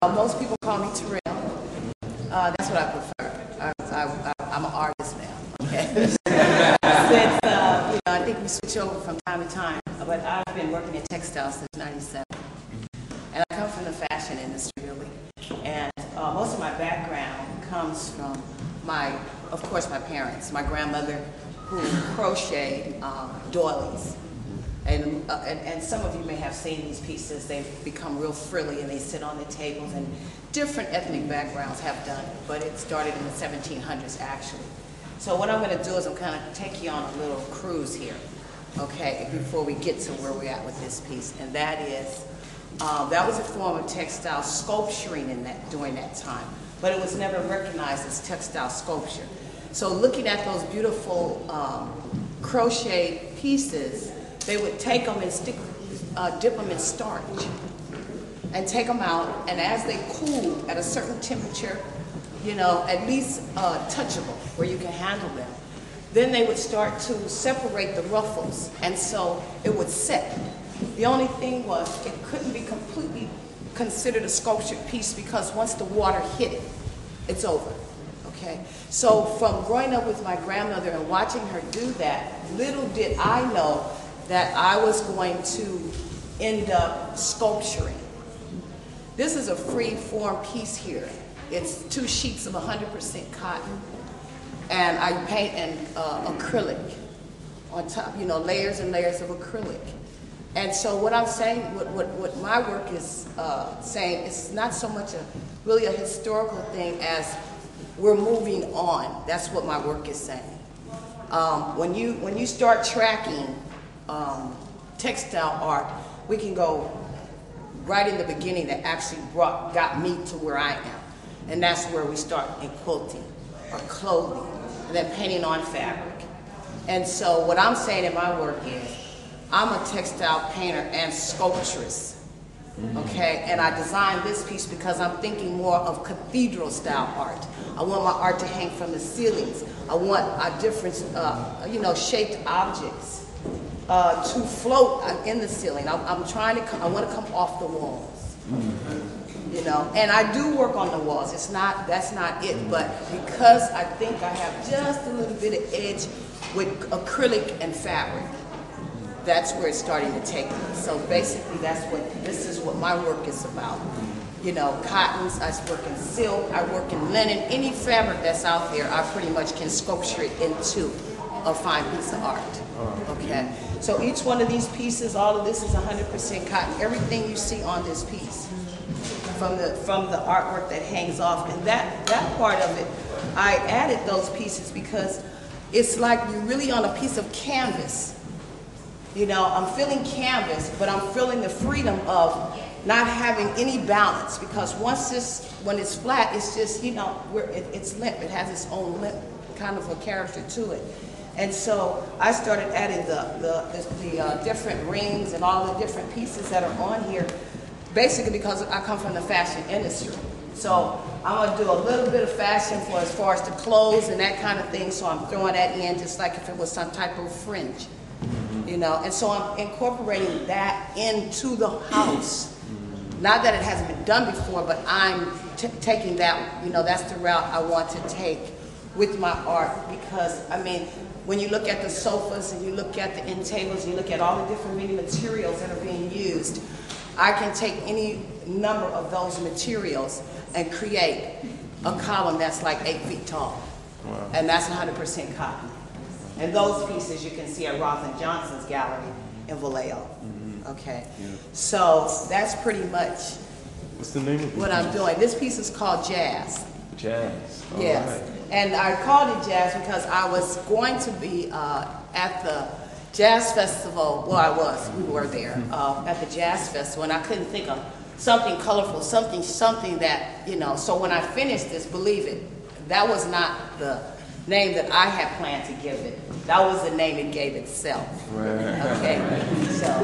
Most people call me Terrell. That's what I prefer. I'm an artist now. Okay. Since I think we switch over from time to time, but I've been working in textiles since '97, and I come from the fashion industry really. And most of my background comes from of course, my parents. My grandmother, who crocheted doilies. And some of you may have seen these pieces. They've become real frilly and they sit on the tables, and different ethnic backgrounds have done it, but it started in the 1700s actually. So what I'm going to do is I'm kind of take you on a little cruise here, okay, before we get to where we're at with this piece. And that is, that was a form of textile sculpturing during that time, but it was never recognized as textile sculpture. So looking at those beautiful crochet pieces, they would take them and dip them in starch and take them out, and as they cool at a certain temperature, you know, at least touchable where you can handle them, then they would start to separate the ruffles, and so it would set. The only thing was it couldn't be completely considered a sculptured piece because once the water hit it, it's over. Okay, so from growing up with my grandmother and watching her do that, little did I know that I was going to end up sculpturing. This is a free form piece here. It's 2 sheets of 100% cotton, and I paint in acrylic on top, you know, layers and layers of acrylic. And so what I'm saying, what my work is saying, it's not so much really a historical thing as we're moving on. That's what my work is saying. When you start tracking textile art, we can go right in the beginning that actually got me to where I am. And that's where we start in quilting or clothing and then painting on fabric. And so what I'm saying in my work is I'm a textile painter and sculptress. Okay, and I designed this piece because I'm thinking more of cathedral style art. I want my art to hang from the ceilings. I want different, you know, shaped objects to float in the ceiling. I want to come off the walls. You know, and I do work on the walls. That's not it, but because I think I have just a little bit of edge with acrylic and fabric, that's where it's starting to take me. So basically this is what my work is about. You know, cottons, I work in silk, I work in linen, any fabric that's out there, I pretty much can sculpture it into a fine piece of art. Okay, so each one of these pieces, all of this is 100% cotton. Everything you see on this piece, from the artwork that hangs off, and that part of it, I added those pieces because it's like you're really on a piece of canvas. You know, I'm feeling canvas, but I'm feeling the freedom of not having any balance, because when it's flat, it's just, you know, it's limp. It has its own limp kind of a character to it. And so I started adding the different rings and all the different pieces that are on here, basically because I come from the fashion industry. So I'm going to do a little bit of fashion for as far as the clothes and that kind of thing, so I'm throwing that in just like if it was some type of fringe. You know, and so I'm incorporating that into the house. Not that it hasn't been done before, but I'm taking that, you know, that's the route I want to take with my art, because, I mean, when you look at the sofas and you look at the end tables, and you look at all the different many materials that are being used, I can take any number of those materials and create a column that's like 8 feet tall. Wow. And that's 100% cotton. And those pieces you can see at Roth and Johnson's gallery in Vallejo. Okay, so that's pretty much what's the name of what I'm doing. This piece is called Jazz. Jazz. All yes, right. And I called it Jazz because I was going to be at the Jazz Festival. Well, we were there at the Jazz Festival, and I couldn't think of something colorful, something that, you know. So when I finished this, believe it, that was not the name that I had planned to give it. That was the name it gave itself. Right. Okay, so.